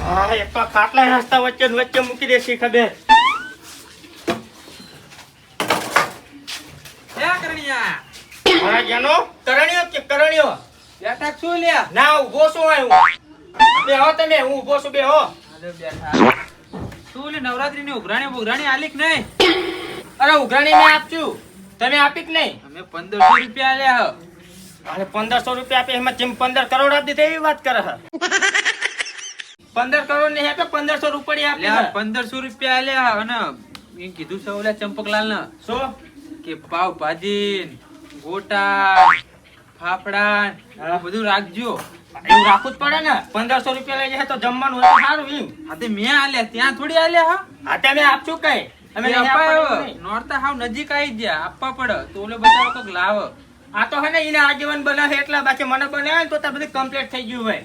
હા એક તો ખાટલા રસ્તા વચ્ચે ને વચ્ચે મૂકી દેશી ખબર. મારા જાનો કરણ્યો કે કરણ્યો બેઠા શું લ્યા? ના ઊભો છું હું બેહો તમે હું ઊભો છું બેહો. અરે બેઠા શું લે નવરાત્રી ની ઉઘરાણી આલી કે નહીં? અરે ઉઘરાણી મેં આપશું તમે આપી કે નહીં? અમે 1500 રૂપિયા આલ્યા અરે 1500 રૂપિયા આપે એમાં જેમ 15 કરોડ આપી દીધા એવી વાત કરે છે. 15 કરોડ નહીં આપે 1500 રૂપિયા આપી લ્યા 1500 રૂપિયા આલ્યા અને એ કીધું છે ઓલા ચંપકલાલ ને શું કે પાવ ભાજી ગોટા ફાફડા આ બધું રાખજો. એવું રાખવું જ પડે ને 1500 રૂપિયા લઈ જાય તો જમવાનું હોય તો સારું એમ. હા તે મેં આલ્યા ત્યાં થોડી આલ્યા હા હા તમે આપશું કઈ અમે નહીં આપવાનું નહીં. નોરતા હાવ નજીક આવી ગયા આપવા પડે તો ઓલે બચારો કોક લાવ. આ તો હે ને એને આજીવન બનાવે એટલા બાકી મને બનાવે ને તો તાર બધી કમ્પ્લીટ થઈ ગયું હોય.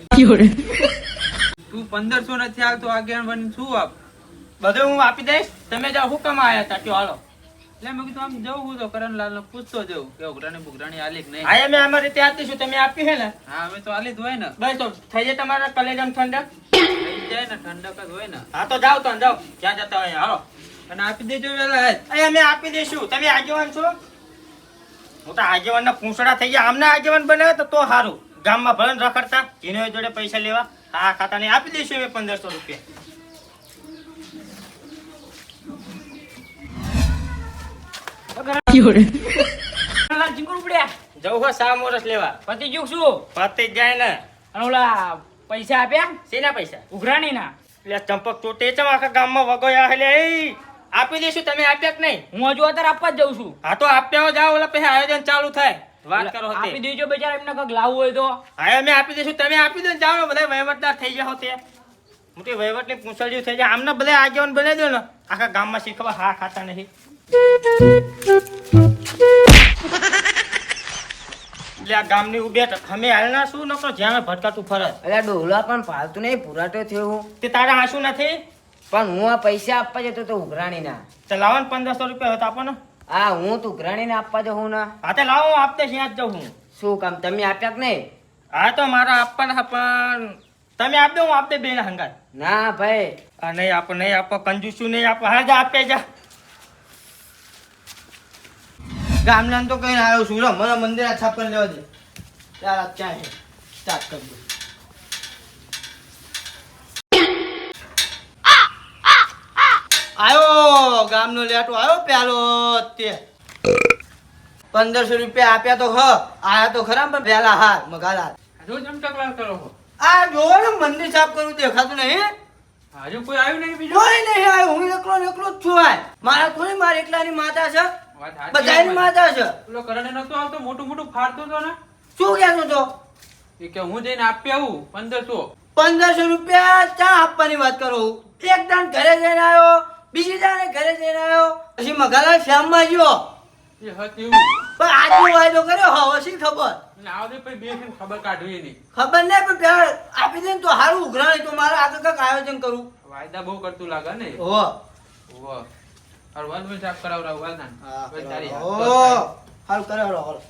તું 1500 નથી આવતો આગળ બની શું આપ બધું હું આપી દઈશ તમે જાઓ હુકમ આયા તા કયો હાલો. એટલે મેં કીધું આમ જવું હું તો કરણલાલ ને પૂછતો જવું કે ઉઘરાણી આલી કે નહીં. હા અમે અમારી રીતે આપીશું તમે આપી હે ને હા અમે તો આલી જ હોય ને. બસ તો થઈ જાય તમારા કલેજામ ઠંડક. થઈ જાય ને ઠંડક જ હોય ને. હા તો જાઓ તો જાઓ ક્યાં જતા હોય હાલો. અને આપી દેજો વેલા જ. અહીં અમે આપી દઈશું તમે આગેવાન છો. હું તો આગેવાન ના પૂંછડા થઈ ગયા આમને આગેવાન બનાવે તો સારું ગામમાં ભલે ને રખડતા એનો જોડે પૈસા લેવા હા ખાતા ને આપી દઈશું અમે 1500 રૂપિયા. જવું હોય સા મોરસ લેવા પતિ ગયું શું? પતિ જ જાય ને. અને ઓલા પૈસા આપ્યા શેના પૈસા? ઉઘરાણી ના? એટલે ચંપક ચોટે છે આખા ગામમાં વગોયા એટલે એ આપી દઈશું તમે આપ્યા કે નહીં? હું હજુ અત્યારે આપવા જ જઉં છું. હા તો આપ્યા જાઓ ઓલા પછી આયોજન ચાલુ થાય વાત કરો આપી હતી. દેજો બેચારા એમને કંઈક લાવવું હોય તો. હા અમે આપી દઈશું તમે આપી દો ને જાઓ ને બધા વહીવટદાર થઈ જાઓ તે મોટી વહીવટની પૂંછડીઓ થઈ જાય આમને બધા આગેવાન બનાવી દો ને આખા ગામમાં શીખવા હા ખાતા નહીં. એટલે આ ગામની ઉભે અમે હાલના શું નકો જ્યાં ભટકાતું ફરજ. અલ્યા ડોલા પણ પાલતું નહીં પુરાટો થયો તે તારા આંસુ નથી પણ હું આ પૈસા આપવા જતો તો ઉઘરાણી ના. તો લાવો ને 1500 રૂપિયા હોય તો આપો ને. હા હું તો ઉઘરાણી ના આપવા જવું ના. હા તો લાવો હું આપતે ત્યાં જ જાઉં હું. શું કામ તમે આપ્યા કે નહીં? હા તો મારા આપવાના પણ તમે આપ દો હું આપતે બે ના હંગાત. ના ભાઈ આ નહીં આપો કંજૂસું નહીં આપો હા જા આપે જા. ગામના તો કઈ આવ્યો છું મને મંદિર આ છાપન લેવા દે યાર ક્યાં છે સ્ટાર્ટ કરી દો. આવ્યો ગામનો લેટો આવ્યો પેલો તે 1500 રૂપિયા આપ્યા તો આયા તો ખરા પણ પેલા હાર મગાલા હજુ ચમચકલાલ કરો છો? આ જોવો ને મંદિર સાફ કરવું દેખાતું નહીં. હજુ કોઈ આવ્યું નહીં બીજું? કોઈ નહીં આવ્યો હું એકલો જ છું. આ મારા થોડી મારી એકલાની માતા છે વાત સાચી બધાની માતા છે. પેલો કરણે નતો આવતો મોટું ફાડતો હતો ને શું કહેતો તો એ કે હું જઈને આપી આવું 1500. 1500 રૂપિયા ચા આપવાની વાત કરો. એક દાન ઘરે જઈને આવ્યો બીજી દાને ઘરે જઈને આવ્યો પછી મગાલા શ્યામમાં ગયો એ હત એવું પણ આજનો વાયદો કર્યો હવે શી ખબર એટલે આવડે પછી બે ખબર ખબર કાઢવી નહીં. ખબર નહીં પણ પેલા આપી દે ને તો સારું ઉઘરાણી તો મારે આગળ કંઈક આયોજન કરું. વાયદા બહુ કરતું લાગે ને. ઓહો ઓહો અરવાલ ભાઈ સાફ કરાવરાવ વાલના ભાઈ તારી ઓહો હાલ કરે હાલો હાલો.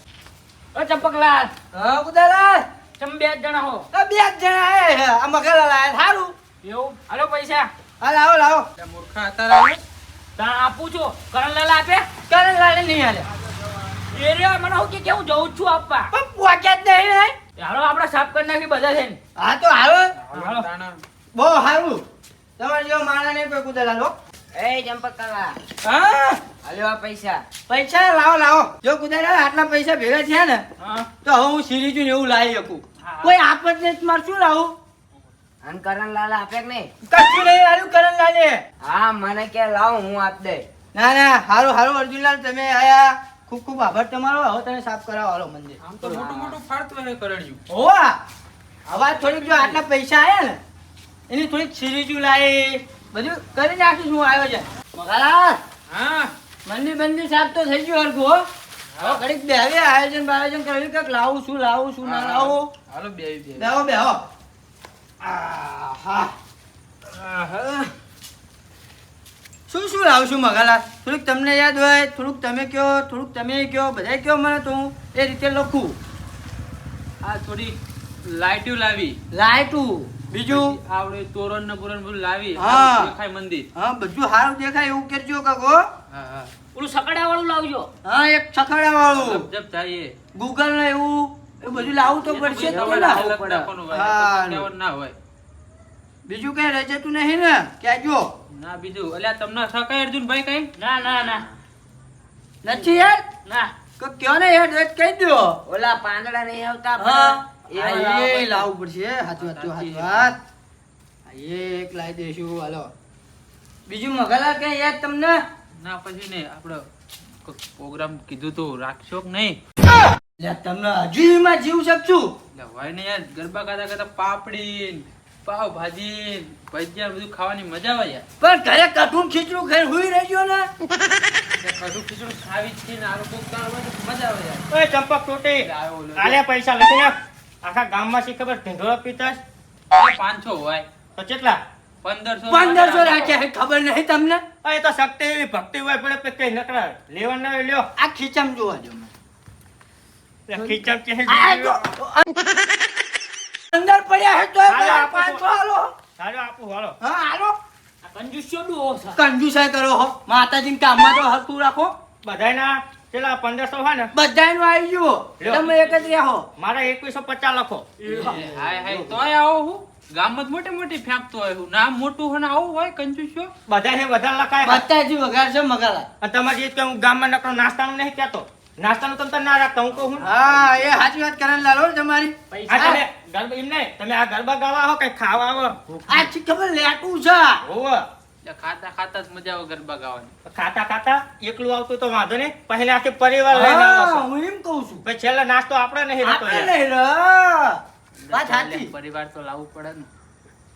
ઓ ચંપકલાલ હા કુદાલાલ તમે બે જ જણા હો. આ બે જ જણા આયા છે આ મગાલા લાયા સારું. એવું હાલો પૈસા હા લાવો લાવો. એટલે મૂર્ખા હતા આવે તાણ આપું છું. કરણલાલ આપે કરે લાલે નહીં હાલે એ રે મને હું કે હું જઉં જ છું આપવા. પણ પોકેટ નહીં ને. હાલો આપણે સાફ કરી નાખી બધા થઈને. હા તો હાલો હાલો. તાણા બહુ સારું તમારે જેવો માણા નહીં કોઈ કુદાલાલ હો. એ ચંપકલાલ હા હાલ્યો આ પૈસા. પૈસા લાવો લાવો જો કુદાલાલ આટલા પૈસા ભેગા થયા ને હા તો હવે હું સિરીજું ને એવું લાવી શકું. હા. કોઈ આપત ને મારે શું લાવું અને કરણલાલ આપ્યા કે નહીં? કશું નહીં આવ્યું કરણ લાલે. હા મને કે લાવ હું આપ દે. ના ના હારું હારું અર્જુનલાલ તમે આયા ખૂબ ખૂબ આભાર તમારો. હવે તમે સાફ કરાવો હાલો મંદિર. આમ તો મોટું ફાડતું હે કરણ્યું. હોવા આવા થોડીક જો આટલા પૈસા આયા ને એની થોડીક સિરીજું લાવી બધું કરી નાખીશું હું આવ્યો છે. મગાલા હા મંદિર સાફ તો થઈ ગયું હરખું હો. હવે ઘડીક બે આયોજન બાયોજન કર્યું કંઈક લાવું શું ના લાવું. હાલો બે બેહો બેહો. આહા આહા શું લાવશું મગાલા થોડુંક તમને યાદ હોય થોડુંક તમે કયો થોડુંક તમે કયો બધા કયો મને તો હું એ રીતે લખું. આ થોડી લાઈટું લાવી. લાઈટું બીજું આવડે તોરણ ને પુરણ બધું લાવી હા. દેખાય મંદિર. હા બધું સારું દેખાય એવું કરજો કાકો. હા હા ઓલું સકડા વાળું લાવજો. હા એક છખડા વાળું જબ જઈએ ગૂગલ ને એવું એ બધું લાવવું તો પડશે જ તમારે પેલા. હાલત નાખવાનું હોય. હા. કહેવાનું ના હોય બીજું કઈ રજતું નહીં ને કહેજો. ના બીજું અલ્યા તમને સકાય અર્જુનભાઈ કઈ ના ના ના નથી યાર ના. કયો ને યાર રેટ કહી દો. ઓલા પાંદડા નહીં આવતા હા એ એ લાવવું પડશે સાચી વાત સાચી વાત. હા, એ એક લાવી દઈશું હાલો. બીજું મગાલા કઈ યાદ તમને? ના પછી ને આપણે પ્રોગ્રામ કીધું તો રાખશો કે નહીં લે તમને હજુ એમાં જીવ શકશું. એટલે હોય ને યાર ગરબા ગાતા ગાતા પાપડી પાવ ભાજી ભજીયા બધું ખાવાની મજા આવે યાર પણ ઘરે કઠું ખીચડું ખાઈ હુઈ રહેજો ને. એટલે કઢું ખીચડું ખાવી જ છે ને આરો કોક દાળ હોય તો મજા આવે યાર ઓય ચંપક ટોટી એટલે આવ્યો ઓલો. આલે પૈસા લખી નાખ. આખા ગામમાં શી ખબર ઢીંઢોળો પીતાસ એટલે 500 હોય તો કેટલા 1500 1500 રાખ્યા છે ખબર નહીં તમને? એ તો શક્તિ એવી ભક્તિ હોય પડે કઈ નકરા લેવા ના હોય લ્યો આ ખીચામ જોવા દો મને. ખીચમ કે આ જો અંદર પડ્યા હે તો હાલો, આપો. 500 હાલો. હાલો આપું હાલો હા હાલો. આ કંજૂસ્યો ડોહો છે. કંજુસાઈ કરો હો માતાજીને કામમાં તો હરખું રાખો. બધાયના પેલા 1500 હોય ને બધાયનું આવી ગયું લ્યો. તમે એક જ રહો. મારા 2150 લખો હાય હાય તોય આવો હું ગામમાં જ મોટી મોટી ફેંકતો હોય હું નામ મોટું હોય ને આવું હોય કંજૂસ્યો બધાને વધારે લખાય બધાયથી વઘાર છે મગાલા. અને તમારે એ કે હું ગામમાં નકરો નાસ્તાનું નહીં કહેતો નાસ્તાનું તમે ના રાખતા હું કહું છું. હા એ સાચી વાત ਕਰਨ લાલો તમારી. આ તમે ગરબા એમ નહીં તમે આ ગરબા ગાવા આવો કઈ ખાવા આવો આ છી ખબર લેટું છે. હોવે. એટલે ખાતા ખાતા જ મજા આવે ગરબા ગાવાની ખાતા ખાતા એકલું આવતું તો વાંધો નહીં પહેલા આખી પરિવાર લઈને આવો હા, છો. હું એમ કહું છું પછી છેલ્લે નાસ્તો આપણે નહીં રહેતો આપણે યાર. નહીં ર. વાત સાચી. પરિવાર તો લાવવું પડે ને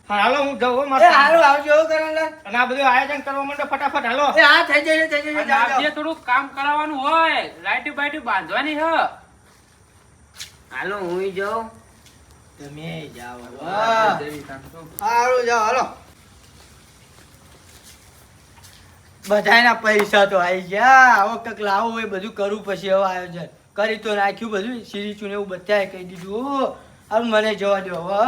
હા, હાલો હું જઉં હો, એ મારે હારું આવજો હો કરણલાલ. અને આ બધું આયોજન કરવા માંડો ફટાફટ હાલો એ હા થઈ જશે થઈ જશે અને જાઓ, આજે જાઓ. થોડું કામ કરાવવાનું હોય લાઈટી બાઈટી બાંધવાની હ હાલો હું જાઉં. તમે જાઓ વાહ. હારું જાઓ હાલો. બધાયના પૈસા તો આવી ગયા હવે કંઈક લાવો હોય બધું કરવું પછી હવે આયોજન કરી તો નાખ્યું બધું સિરીચું ને એવું બધાએ કહી દીધું હવે મને જવા દો હવે